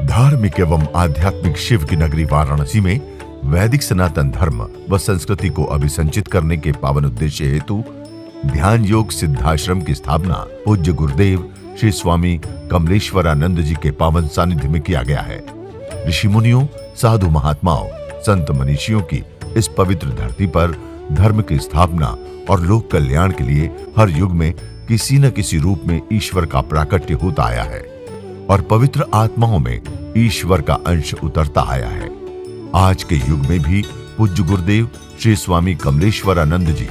धार्मिक एवं आध्यात्मिक शिव की नगरी वाराणसी में वैदिक सनातन धर्म व संस्कृति को अभिसंचित करने के पावन उद्देश्य हेतु ध्यान योग सिद्धाश्रम की स्थापना पूज्य गुरुदेव श्री स्वामी कमलेश्वरानंद जी के पावन सानिध्य में किया गया है। ऋषि मुनियों, साधु महात्माओं, संत मनीषियों की इस पवित्र धरती पर धर्म की स्थापना और लोक कल्याण के लिए हर युग में किसी न किसी रूप में ईश्वर का प्राकट्य होता आया है और पवित्र आत्माओं में ईश्वर का अंश उतरता आया है। आज के युग में भी पूज्य गुरुदेव श्री स्वामी कमलेश्वरानंद जी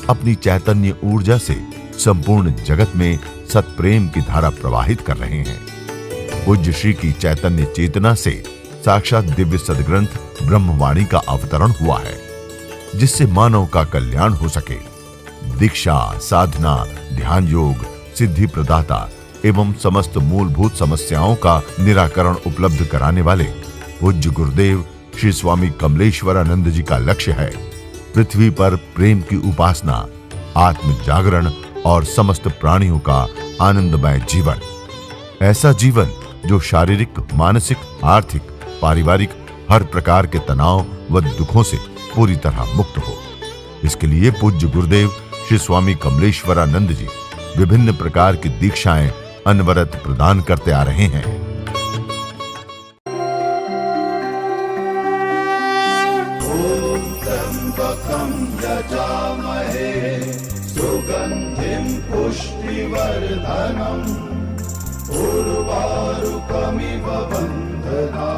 अपनी चैतन्य ऊर्जा से संपूर्ण जगत में सत्प्रेम की धारा प्रवाहित कर रहे हैं। पूज्य श्री की चैतन्य चेतना से साक्षात दिव्य सदग्रंथ ब्रह्मवाणी का अवतरण हुआ है, जिससे मानव का कल्याण हो सके। दीक्षा, साधना, ध्यान योग, सिद्धि प्रदाता एवं समस्त मूलभूत समस्याओं का निराकरण उपलब्ध कराने वाले पूज्य गुरुदेव श्री स्वामी कमलेश्वरानंद जी का लक्ष्य है पृथ्वी पर प्रेम की उपासना, आत्म जागरण और समस्त प्राणियों का आनंदमय जीवन। ऐसा जीवन जो शारीरिक, मानसिक, आर्थिक, पारिवारिक हर प्रकार के तनाव व दुखों से पूरी तरह मुक्त हो। इसके लिए पूज्य गुरुदेव श्री स्वामी कमलेश्वरानंद जी विभिन्न प्रकार की दीक्षाएं अनवरत प्रदान करते आ रहे हैं। सुगंधिं पुष्टिवर्धनम् उर्वारुकमिव बन्धना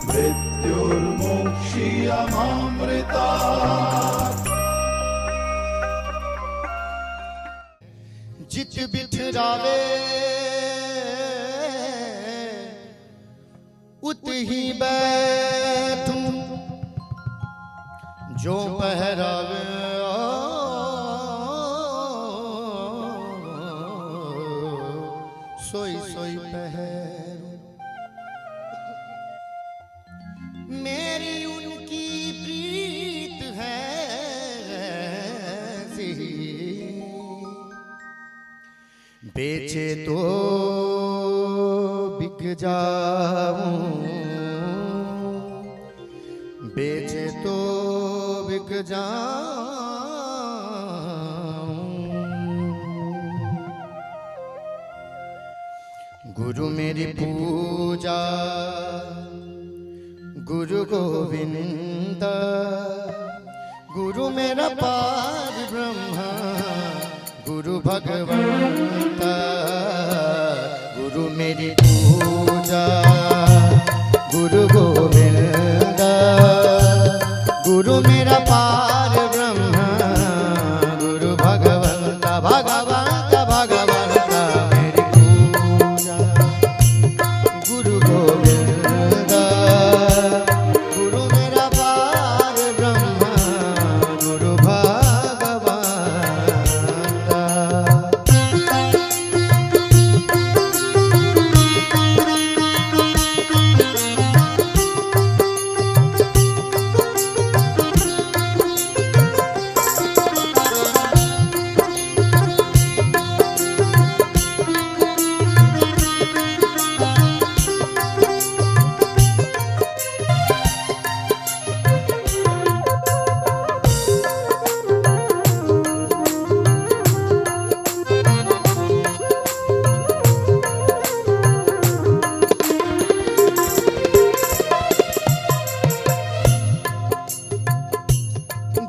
मृत्युर्मुक्षीयमामृतात्। जित बिठरावे उत ही बैठूं, जो पहरावे सोई सोई पहरूं। मेरी उनकी प्रीत है ऐसी, बेचे तो बिक जाऊं, बेचे तो बिक जाऊं। गुरु मेरी पूजा, गुरु गोविंद, गुरु मेरा पार ब्रह्म, गुरु भगवंत। गुरु मेरी पूजा, गुरु गोविंद, गुरु मेरा पार ब्रह्म, गुरु भगवंत। भगवंत भगवंत मेरी पूजा, गुरु गोविंद, गुरु मेरा पार ब्रह्म, गुरु भगवंत।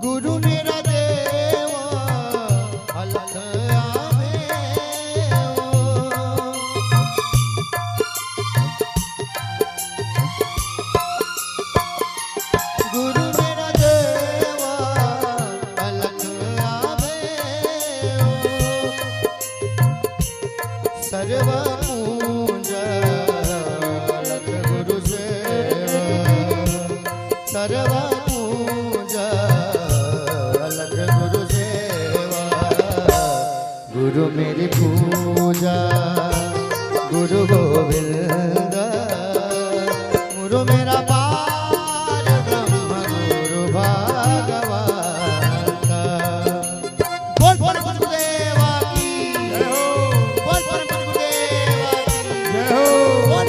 गुरु मेरा देवा अलख आवे ओ। गुरु मेरा देवा अलख आवे ओ। सर्व पूजा अलख गुरु सेवा, सर्व पूजा अलख गुरु सेवा। गुरु मेरी पूजा, गुरु गोविंद, गुरु मेरा पार ब्रह्म, गुरु भगवंत। बोल बोल गुरुदेवा की जय हो, बोल बोल गुरुदेवा की जय हो, बोल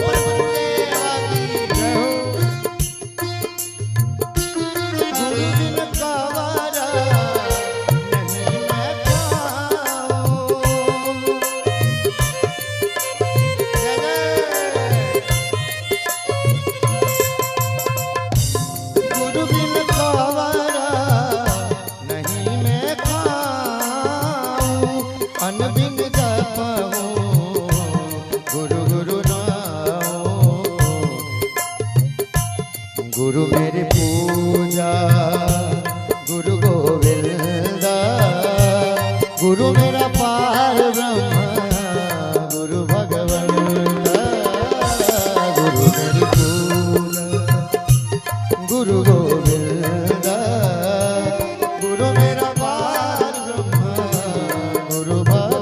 गुरु मेरी पूजा गुरु गोविंद, गुरु मेरा पार ब्रह्म गुरु भगवंत। गुरु मेरी पूजा गुरु गोविंद, गुरु मेरा पार ब्रह्म गुरु भगवंत।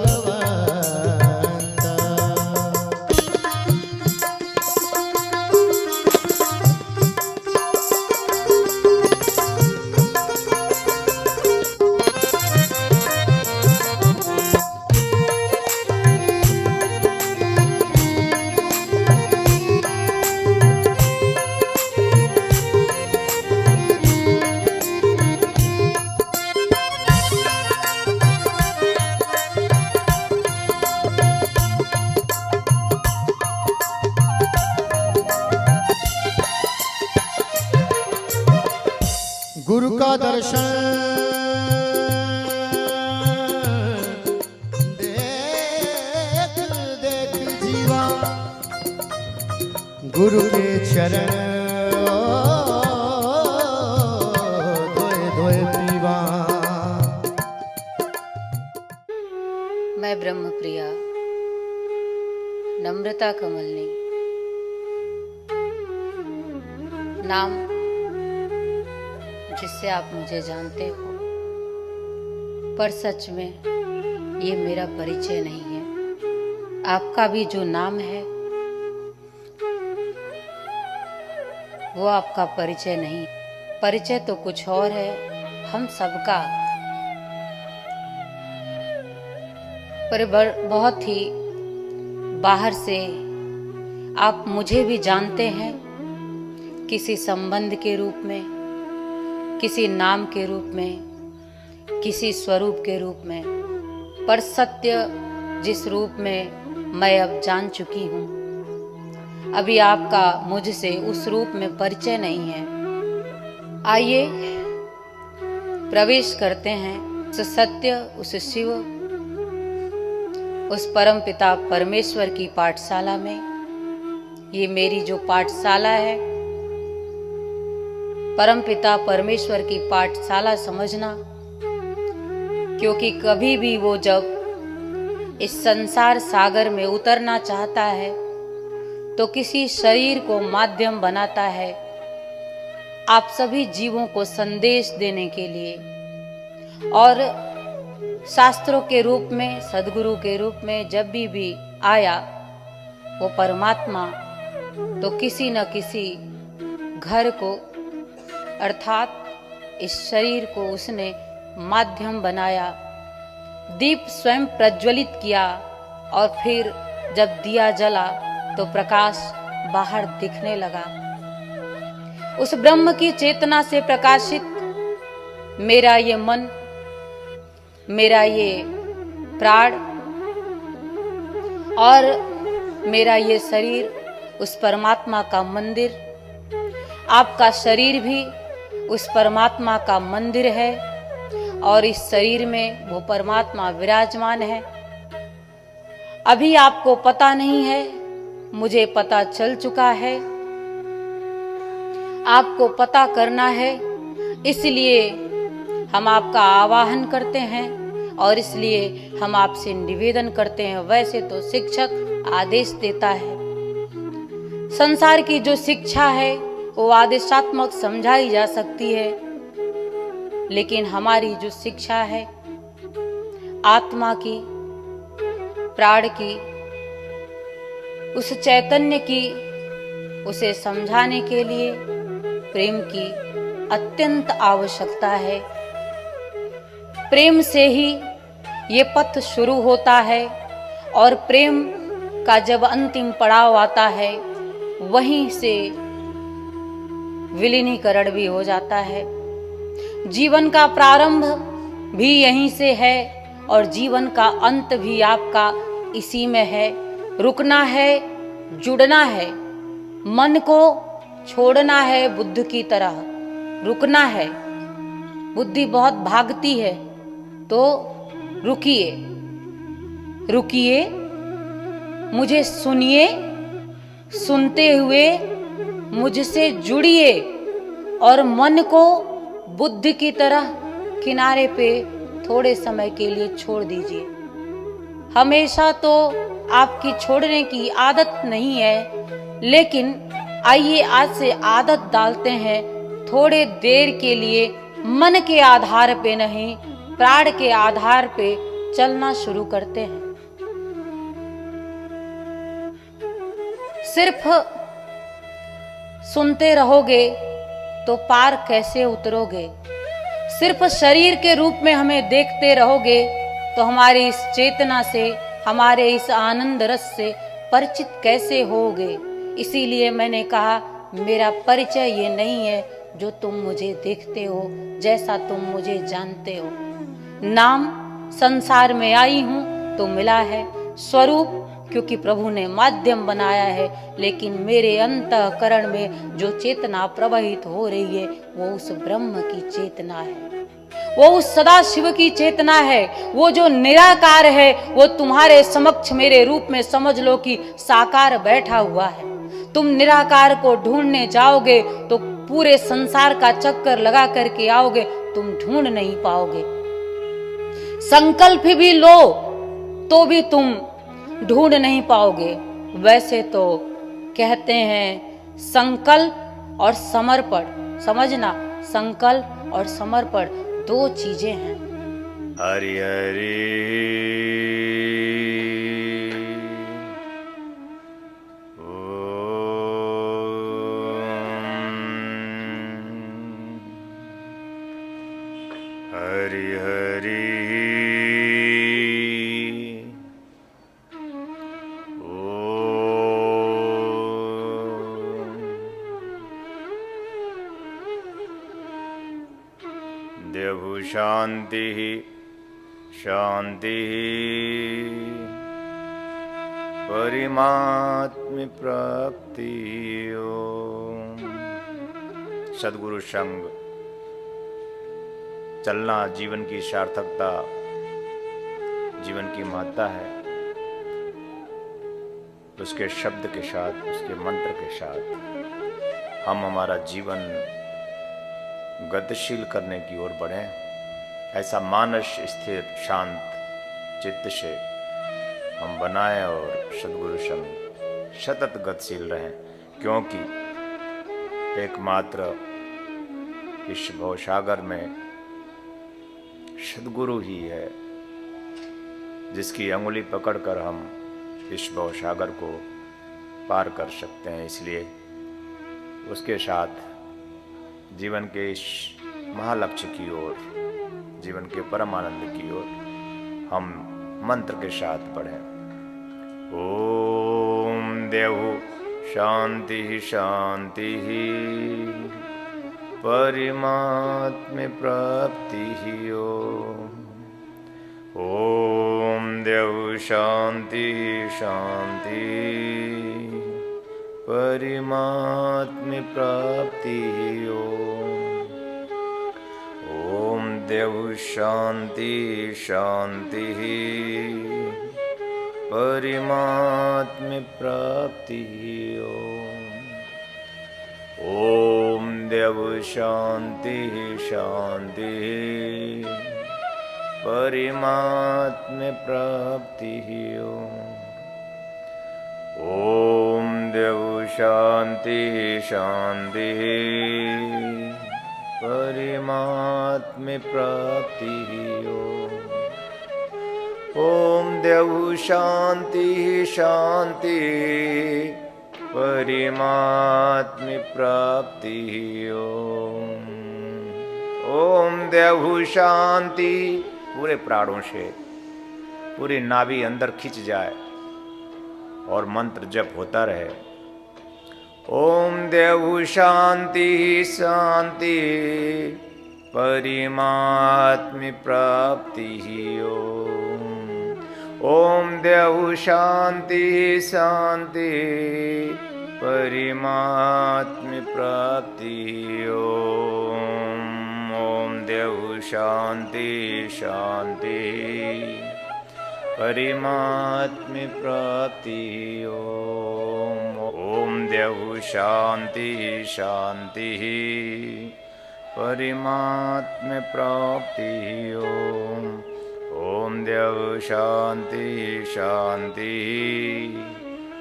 गुरु का दर्शन देख देख जीवा, गुरु के चरण धोए धोए पीवा। मैं ब्रह्म प्रिया नम्रता कमलनी, नाम जिससे आप मुझे जानते हो, पर सच में ये मेरा परिचय नहीं है। आपका भी जो नाम है वो आपका परिचय नहीं, परिचय तो कुछ और है हम सबका। पर बहुत ही बाहर से आप मुझे भी जानते हैं, किसी संबंध के रूप में, किसी नाम के रूप में, किसी स्वरूप के रूप में। पर सत्य जिस रूप में मैं अब जान चुकी हूँ, अभी आपका मुझसे उस रूप में परिचय नहीं है। आइए प्रवेश करते हैं उस सत्य, उस शिव, उस परम पिता परमेश्वर की पाठशाला में। ये मेरी जो पाठशाला है, परम पिता परमेश्वर की पाठशाला समझना, क्योंकि कभी भी वो जब इस संसार सागर में उतरना चाहता है तो किसी शरीर को माध्यम बनाता है आप सभी जीवों को संदेश देने के लिए। और शास्त्रों के रूप में, सदगुरु के रूप में जब भी आया वो परमात्मा, तो किसी न किसी घर को अर्थात इस शरीर को उसने माध्यम बनाया, दीप स्वयं प्रज्वलित किया, और फिर जब दिया जला तो प्रकाश बाहर दिखने लगा। उस ब्रह्म की चेतना से प्रकाशित मेरा ये मन, मेरा ये प्राण और मेरा ये शरीर उस परमात्मा का मंदिर, आपका शरीर भी उस परमात्मा का मंदिर है, और इस शरीर में वो परमात्मा विराजमान है। अभी आपको पता नहीं है, मुझे पता चल चुका है। आपको पता करना है, इसलिए हम आपका आवाहन करते हैं और इसलिए हम आपसे निवेदन करते हैं। वैसे तो शिक्षक आदेश देता है, संसार की जो शिक्षा है वो आदेशात्मक समझाई जा सकती है, लेकिन हमारी जो शिक्षा है आत्मा की, प्राण की, उस चैतन्य की, उसे समझाने के लिए प्रेम की अत्यंत आवश्यकता है। प्रेम से ही ये पथ शुरू होता है, और प्रेम का जब अंतिम पड़ाव आता है वहीं से विलीनीकरण भी हो जाता है। जीवन का प्रारंभ भी यहीं से है और जीवन का अंत भी आपका इसी में है। रुकना है, जुड़ना है, मन को छोड़ना है, बुद्ध की तरह रुकना है। बुद्धि बहुत भागती है, तो रुकिए, रुकिए, मुझे सुनिए, सुनते हुए मुझसे जुड़िए, और मन को बुद्धि की तरह किनारे पे थोड़े समय के लिए छोड़ दीजिए। हमेशा तो आपकी छोड़ने की आदत नहीं है, लेकिन आइए आज से आदत डालते हैं, थोड़े देर के लिए मन के आधार पे नहीं, प्राण के आधार पे चलना शुरू करते हैं। सिर्फ सुनते रहोगे तो पार कैसे उतरोगे? सिर्फ शरीर के रूप में हमें देखते रहोगे तो हमारी इस चेतना से, हमारे इस आनंद रस से परिचित कैसे होगे? इसीलिए मैंने कहा मेरा परिचय ये नहीं है जो तुम मुझे देखते हो, जैसा तुम मुझे जानते हो। नाम संसार में आई हूं तो मिला है, स्वरूप क्योंकि प्रभु ने माध्यम बनाया है, लेकिन मेरे अंतःकरण में जो चेतना प्रवाहित हो रही है वो उस ब्रह्म की चेतना है, वो उस सदा शिव की चेतना है, वो जो निराकार है वो तुम्हारे समक्ष मेरे रूप में समझ लो कि साकार बैठा हुआ है। तुम निराकार को ढूंढने जाओगे तो पूरे संसार का चक्कर लगा करके आओगे, तुम ढूंढ नहीं पाओगे। संकल्प भी लो तो भी तुम ढूंढ नहीं पाओगे। वैसे तो कहते हैं संकल्प और समर्पण, समझना, संकल्प और समर्पण दो चीजें हैं। हरि हरि हरि हरि देवु शांति शांति परिमात्म प्राप्ति। सद्गुरु संग चलना जीवन की सार्थकता, जीवन की महत्ता है। उसके शब्द के साथ, उसके मंत्र के साथ हम हमारा जीवन गतिशील करने की ओर बढ़ें। ऐसा मानस स्थिर शांत चित्त से हम बनाएं और सद्गुरु संग सतत गतिशील रहें, क्योंकि एकमात्र इस भवसागर में सद्गुरु ही है जिसकी अंगुली पकड़कर हम इस भवसागर को पार कर सकते हैं। इसलिए उसके साथ जीवन के इस महालक्ष्य की ओर, जीवन के परम आनंद की ओर हम मंत्र के साथ पढ़ें। ओम देवु शांति शांति परिमात्म प्राप्ति। ओम देवु शांति शांति परिमात्म प्राप्ति। ओम देवु शांति शांति परिमात्म प्राप्ति। ओम देवु शांति शांति परिमात्म प्राप्ति। ओम देवु शांति शांति परिमात्म प्राप्ति। ओम देवु शांति शांति परिमात्म प्राप्ति। ओम देवु शांति पूरे प्राणों से पूरी नाभि अंदर खिंच जाए और मंत्र जप होता रहे। ओम देवु शांति शांति परिमात्म प्राप्ति। ओम देवु शांति शांति परिमात्म प्राप्ति। ओम देवु शांति शांति परिमात्म प्राप्ति। ओम द्यौः शांति शांति परमात्म प्राप्ति ओम द्यौः शांति शांति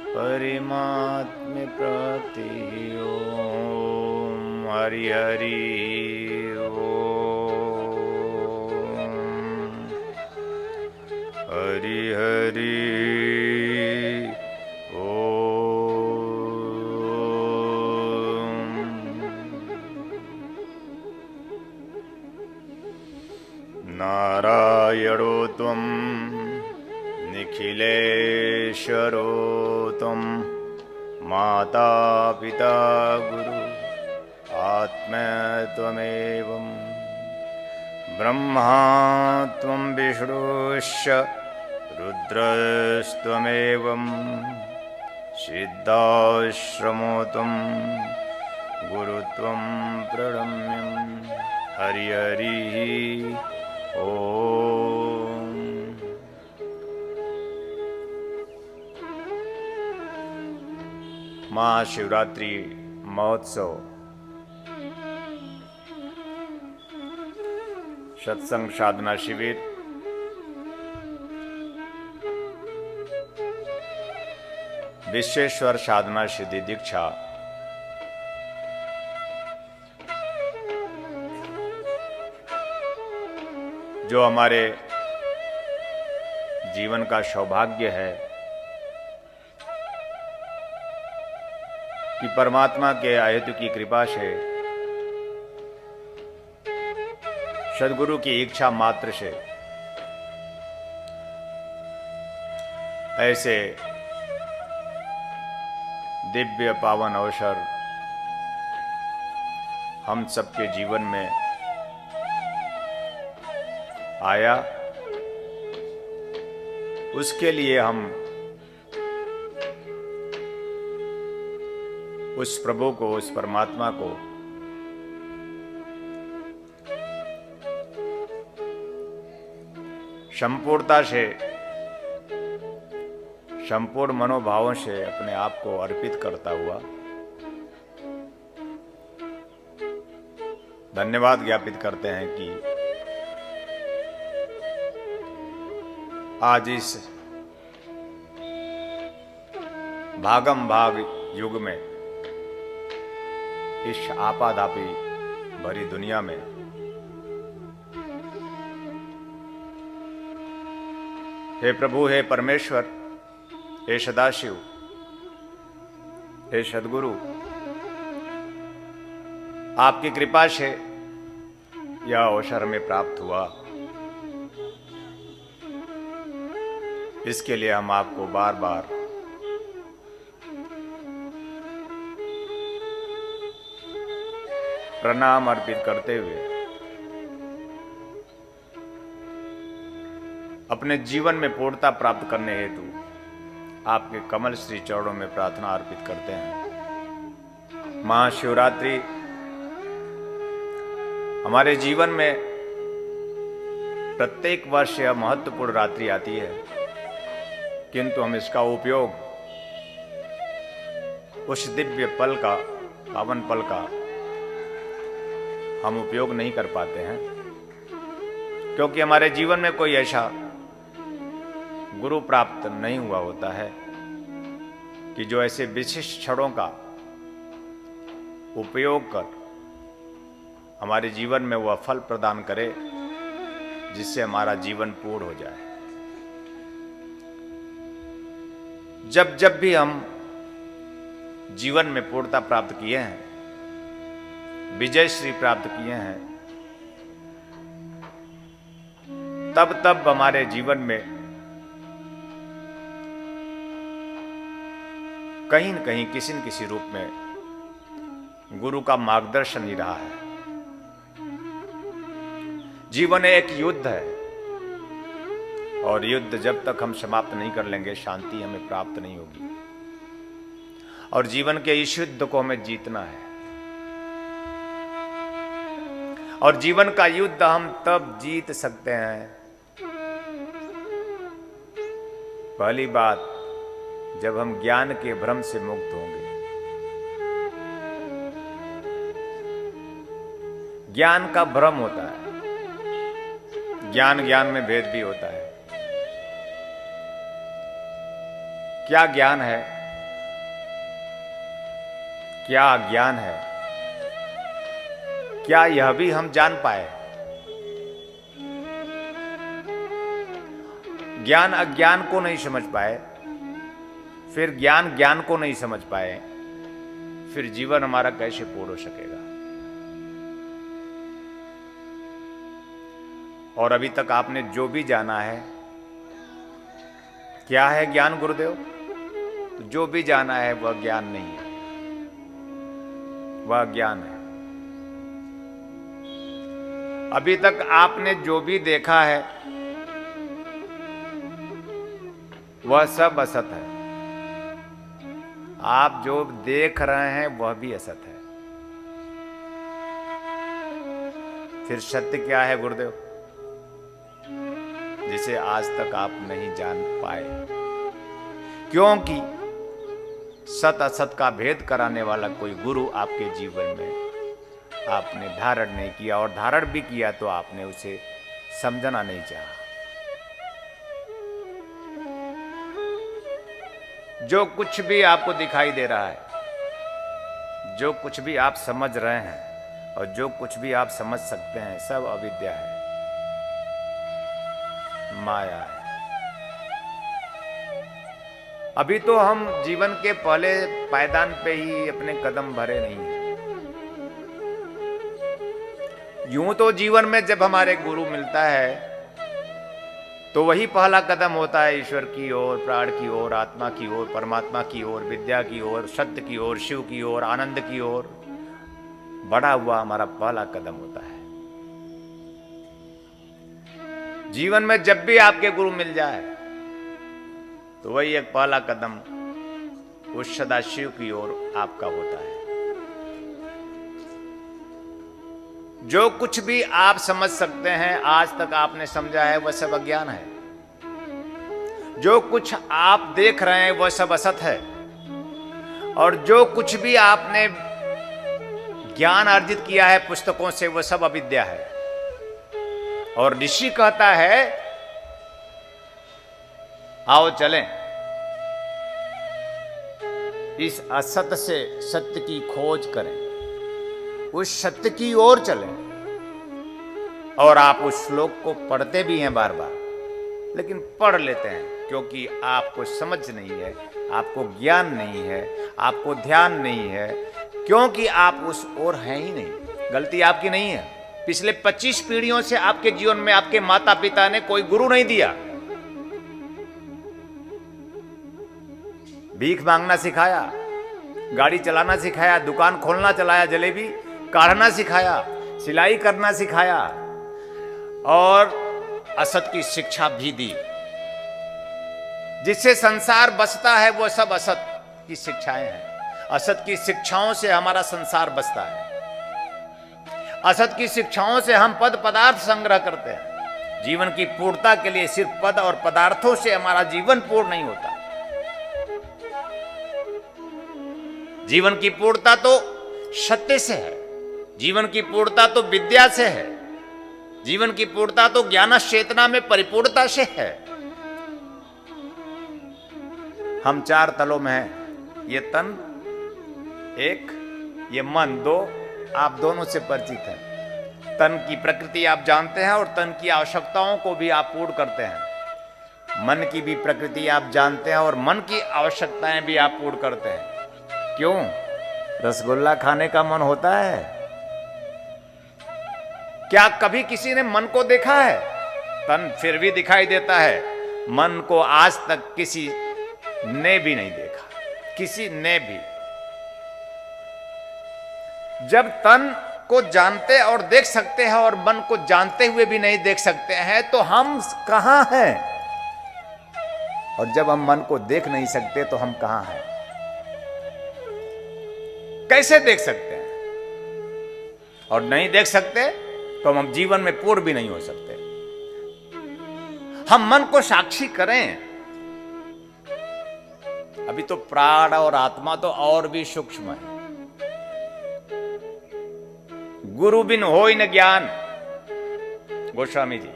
परमात्म प्राप्ति ओम हरि हरि हरि हरि नारायणो त्वं निखिलेश्वरो त्वं माता पिता गुरु आत्मा त्वमेवं ब्रह्मा त्वं विष्णुश्च रुद्रस्त्वमेवं सिद्धाश्रमो त्वं गुरुत्वं प्रणम्यं हरि हरि ओम। महाशिवरात्रि महोत्सव सत्संग साधना शिविर विश्वेश्वर साधना सिद्धि दीक्षा जो हमारे जीवन का सौभाग्य है कि परमात्मा के अहेतु की कृपा से सद्गुरु की इच्छा मात्र से ऐसे दिव्य पावन अवसर हम सबके जीवन में आया, उसके लिए हम उस प्रभु को, उस परमात्मा को संपूर्णता से, संपूर्ण मनोभावों से अपने आप को अर्पित करता हुआ धन्यवाद ज्ञापित करते हैं कि आज इस भागम भाग युग में, इस आपाधापी भरी दुनिया में हे प्रभु, हे परमेश्वर, हे सदाशिव, हे सद्गुरु, आपकी कृपा से यह अवसर हमें प्राप्त हुआ। इसके लिए हम आपको बार बार प्रणाम अर्पित करते हुए अपने जीवन में पूर्णता प्राप्त करने हेतु आपके कमल श्री चरणों में प्रार्थना अर्पित करते हैं। महाशिवरात्रि हमारे जीवन में प्रत्येक वर्ष यह महत्वपूर्ण रात्रि आती है, किंतु हम इसका उपयोग उस दिव्य पल का, पावन पल का हम उपयोग नहीं कर पाते हैं, क्योंकि हमारे जीवन में कोई ऐसा गुरु प्राप्त नहीं हुआ होता है कि जो ऐसे विशिष्ट क्षणों का उपयोग कर हमारे जीवन में वह फल प्रदान करे जिससे हमारा जीवन पूर्ण हो जाए। जब जब भी हम जीवन में पूर्णता प्राप्त किए हैं, विजय श्री प्राप्त किए हैं, तब तब हमारे जीवन में कहीं न कहीं किसी न किसी रूप में गुरु का मार्गदर्शन ही रहा है। जीवन एक युद्ध है और युद्ध जब तक हम समाप्त नहीं कर लेंगे, शांति हमें प्राप्त नहीं होगी। और जीवन के इस युद्ध को हमें जीतना है। और जीवन का युद्ध हम तब जीत सकते हैं, पहली बात, जब हम ज्ञान के भ्रम से मुक्त होंगे। ज्ञान का भ्रम होता है। ज्ञान ज्ञान में भेद भी होता है। क्या ज्ञान है, क्या ज्ञान है, क्या यह भी हम जान पाए? ज्ञान अज्ञान को नहीं समझ पाए, फिर ज्ञान ज्ञान को नहीं समझ पाए, फिर जीवन हमारा कैसे पूर्ण हो सकेगा? और अभी तक आपने जो भी जाना है, क्या है ज्ञान गुरुदेव? जो भी जाना है वह ज्ञान नहीं है, वह ज्ञान है। अभी तक आपने जो भी देखा है वह सब असत है। आप जो देख रहे हैं वह भी असत है। फिर सत्य क्या है गुरुदेव, जिसे आज तक आप नहीं जान पाए? क्योंकि सत असत का भेद कराने वाला कोई गुरु आपके जीवन में आपने धारण नहीं किया, और धारण भी किया तो आपने उसे समझना नहीं चाहा। जो कुछ भी आपको दिखाई दे रहा है, जो कुछ भी आप समझ रहे हैं और जो कुछ भी आप समझ सकते हैं, सब अविद्या है, माया है। अभी तो हम जीवन के पहले पायदान पे ही अपने कदम भरे नहीं हैं। यूं तो जीवन में जब हमारे गुरु मिलता है तो वही पहला कदम होता है ईश्वर की ओर, प्राण की ओर, आत्मा की ओर, परमात्मा की ओर, विद्या की ओर, सत्य की ओर, शिव की ओर, आनंद की ओर बढ़ा हुआ हमारा पहला कदम होता है। जीवन में जब भी आपके गुरु मिल जाए तो वही एक पहला कदम उस सदाशिव की ओर आपका होता है। जो कुछ भी आप समझ सकते हैं, आज तक आपने समझा है, वह सब अज्ञान है। जो कुछ आप देख रहे हैं वह सब असत है, और जो कुछ भी आपने ज्ञान अर्जित किया है पुस्तकों से वह सब अविद्या है। और ऋषि कहता है आओ चलें, इस असत से सत्य की खोज करें, उस सत्य की ओर चलें। और आप उस श्लोक को पढ़ते भी हैं बार बार, लेकिन पढ़ लेते हैं क्योंकि आपको समझ नहीं है, आपको ज्ञान नहीं है, आपको ध्यान नहीं है, क्योंकि आप उस ओर हैं ही नहीं। गलती आपकी नहीं है। पिछले 25 पीढ़ियों से आपके जीवन में आपके माता पिता ने कोई गुरु नहीं दिया। भीख मांगना सिखाया, गाड़ी चलाना सिखाया, दुकान खोलना चलाया, जलेबी काढ़ना सिखाया, सिलाई करना सिखाया, और असत की शिक्षा भी दी। जिससे संसार बसता है वो सब असत की शिक्षाएं हैं। असत की शिक्षाओं से हमारा संसार बसता है। असत की शिक्षाओं से हम पद पदार्थ संग्रह करते हैं। जीवन की पूर्णता के लिए सिर्फ पद और पदार्थों से हमारा जीवन पूर्ण नहीं होता। जीवन की पूर्णता तो सत्य से है, जीवन की पूर्णता तो विद्या से है, जीवन की पूर्णता तो ज्ञान चेतना में परिपूर्णता से है। हम 4 तलों में हैं। ये तन एक, ये मन 2, आप दोनों से परिचित हैं। तन की प्रकृति आप जानते हैं और तन की आवश्यकताओं को भी आप पूर्ण करते हैं। मन की भी प्रकृति आप जानते हैं और मन की आवश्यकताएं भी आप पूर्ण करते हैं। क्यों? रसगुल्ला खाने का मन होता है। क्या कभी किसी ने मन को देखा है? तन फिर भी दिखाई देता है, मन को आज तक किसी ने भी नहीं देखा, किसी ने भी। जब तन को जानते और देख सकते हैं और मन को जानते हुए भी नहीं देख सकते हैं तो हम कहां हैं? और जब हम मन को देख नहीं सकते तो हम कहां हैं? कैसे देख सकते हैं? और नहीं देख सकते तो हम जीवन में पूर्ण भी नहीं हो सकते। हम मन को साक्षी करें। अभी तो प्राण और आत्मा तो और भी सूक्ष्म है। गुरु बिन होय न ज्ञान, गोस्वामी जी।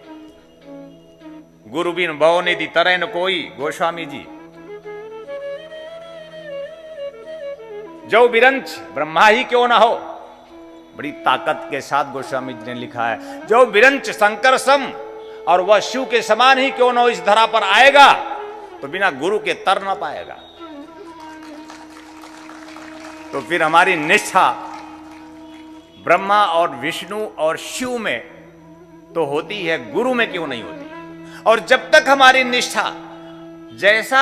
गुरु बिन भव निधि तरह न कोई, गोस्वामी जी। जो विरंच ब्रह्मा ही क्यों ना हो, बड़ी ताकत के साथ गोस्वामी जी ने लिखा है। जो विरंच शंकर सम और वह शिव के समान ही क्यों ना हो इस धरा पर आएगा तो बिना गुरु के तर ना पाएगा। तो फिर हमारी निष्ठा ब्रह्मा और विष्णु और शिव में तो होती है, गुरु में क्यों नहीं होती। और जब तक हमारी निष्ठा जैसा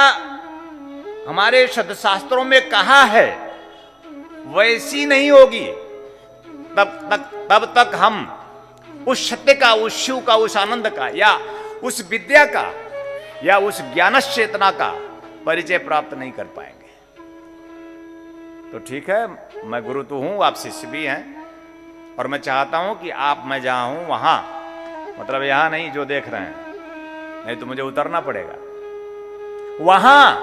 हमारे सदशास्त्रों में कहा है वैसी नहीं होगी, तब तक हम उस सत्य का, उस शिव का, उस आनंद का या उस विद्या का या उस ज्ञान चेतना का परिचय प्राप्त नहीं कर पाएंगे। तो ठीक है, मैं गुरु तो हूं, आप शिष्य भी हैं, और मैं चाहता हूं कि आप, मैं जहां हूं वहां, मतलब यहां नहीं जो देख रहे हैं, नहीं तो मुझे उतरना पड़ेगा, वहां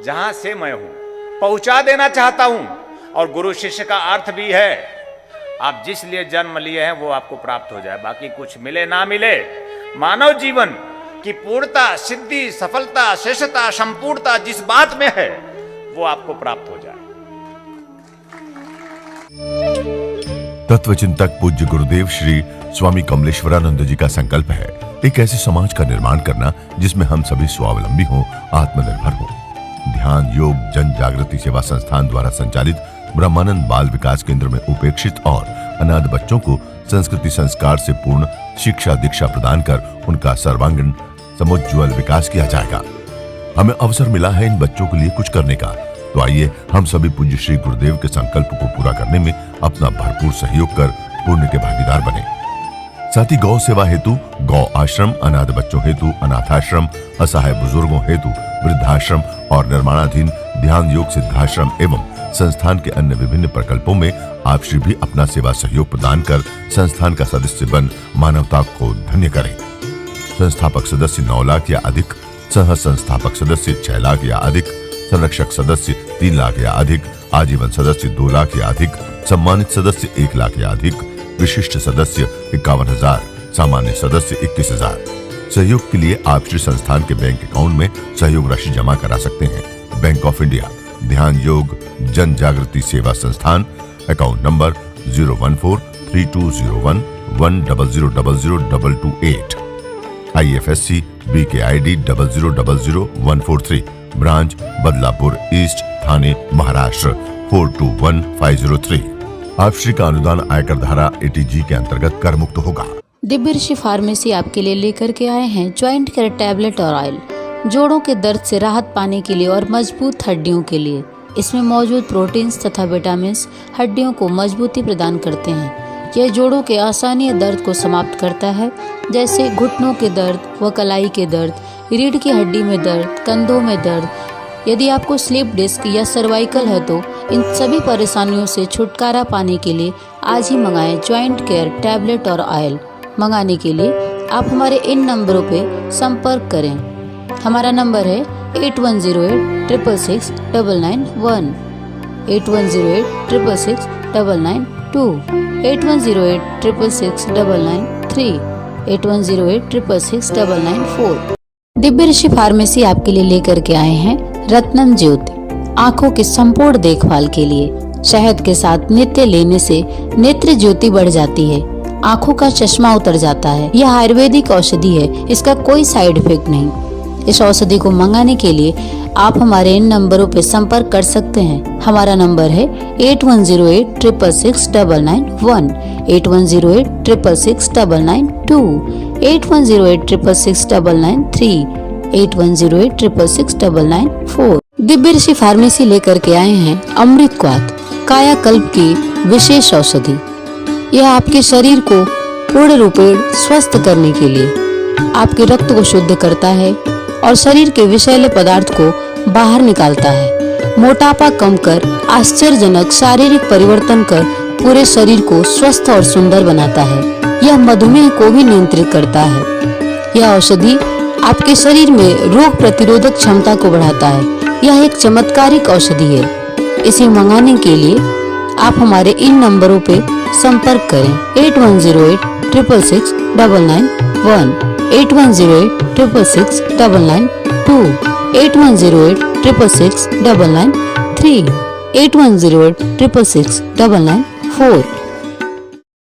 जहां से मैं हूं पहुंचा देना चाहता हूं। और गुरु शिष्य का अर्थ भी है आप जिस लिए जन्म लिए हैं वो आपको प्राप्त हो जाए, बाकी कुछ मिले ना मिले, मानव जीवन की पूर्णता, सिद्धि, सफलता, श्रेष्ठता, संपूर्णता जिस बात में है वो आपको प्राप्त हो जाए। तत्वचिंतक पूज्य गुरुदेव श्री स्वामी कमलेश्वरानंद जी का संकल्प है एक ऐसे समाज का निर्माण करना जिसमें हम सभी स्वावलंबी हों, आत्मनिर्भर हों। ध्यान योग जन जागृति सेवा संस्थान द्वारा संचालित ब्रह्मानंद बाल विकास केंद्र में उपेक्षित और अनाथ बच्चों को संस्कृति संस्कार से पूर्ण शिक्षा दीक्षा प्रदान कर उनका सर्वांगीण समुज्ज्वल विकास किया जाएगा। हमें अवसर मिला है इन बच्चों के लिए कुछ करने का, तो आइए हम सभी पूज्य श्री गुरुदेव के संकल्प को पूरा करने में अपना भरपूर सहयोग कर पुण्य के भागीदार बने। साथ ही गौ सेवा हेतु गौ आश्रम, अनाथ बच्चों हेतु अनाथाश्रम, असहाय बुजुर्गों हेतु वृद्धाश्रम और निर्माणाधीन ध्यान योग सिद्धाश्रम एवं संस्थान के अन्य विभिन्न प्रकल्पों में आप श्री भी अपना सेवा सहयोग प्रदान कर संस्थान का सदस्य बन मानवता को धन्य करें। संस्थापक सदस्य 9 लाख या अधिक, सह संस्थापक सदस्य 6 लाख या अधिक, संरक्षक सदस्य 3 लाख या अधिक, आजीवन सदस्य 2 लाख या अधिक, सम्मानित सदस्य 1 लाख या अधिक, विशिष्ट सदस्य 51,000, सामान्य सदस्य 21,000। सहयोग के लिए आप श्री संस्थान के बैंक अकाउंट में सहयोग राशि जमा करा सकते हैं। बैंक ऑफ इंडिया ध्यान योग जन Jagriti Seva Sansthan, account number 014320110002228, IFSC BKID 0000143, branch Badlapur east, Thane Maharashtra 421503। आप श्री का अनुदान आयकर धारा 80G के अंतर्गत कर मुक्त होगा। दिव्य ऋषि फार्मेसी आपके लिए लेकर के आए हैं ज्वाइंट केयर टैबलेट और ऑयल, जोड़ों के दर्द से राहत पाने के लिए और मजबूत हड्डियों के लिए। इसमें मौजूद प्रोटीन्स तथा विटामिन्स हड्डियों को मजबूती प्रदान करते हैं। यह जोड़ों के असहनीय दर्द को समाप्त करता है, जैसे घुटनों के दर्द व कलाई के दर्द, रीढ़ की हड्डी में दर्द, कंधों में दर्द। यदि आपको स्लिप डिस्क या सर्वाइकल है तो इन सभी परेशानियों से छुटकारा पाने के लिए आज ही मंगाएं ज्वाइंट केयर टैबलेट और ऑयल। मंगाने के लिए आप हमारे इन नंबरों पे संपर्क करें। हमारा नंबर है 8108666991, 8108666992, 8108666993, 8108666994। दिव्य ऋषि फार्मेसी आपके लिए लेकर के आए हैं रत्नम ज्योति, आँखों की संपूर्ण देखभाल के लिए। शहद के साथ नित्य लेने से नेत्र ज्योति बढ़ जाती है, आँखों का चश्मा उतर जाता है। यह आयुर्वेदिक औषधि है, इसका कोई साइड इफेक्ट नहीं। इस औषधि को मंगाने के लिए आप हमारे इन नंबरों पर संपर्क कर सकते हैं। हमारा नंबर है 8108666991, 8108666992, 8108666993, 8108666994। दिव्य ऋषि फार्मेसी लेकर के आए हैं अमृत क्वाथ, कायाकल्प की विशेष औषधि। यह आपके शरीर को पूर्ण रूपेण स्वस्थ करने के लिए आपके रक्त को शुद्ध करता है और शरीर के विषैले पदार्थ को बाहर निकालता है। मोटापा कम कर आश्चर्यजनक शारीरिक परिवर्तन कर पूरे शरीर को स्वस्थ और सुंदर बनाता है। यह मधुमेह को भी नियंत्रित करता है। यह औषधि आपके शरीर में रोग प्रतिरोधक क्षमता को बढ़ाता है। यह एक चमत्कारिक औषधि है। इसे मंगाने के लिए आप हमारे इन नंबरों पे संपर्क करें 8108666991, 8108666992, 8108666993, 8108666994।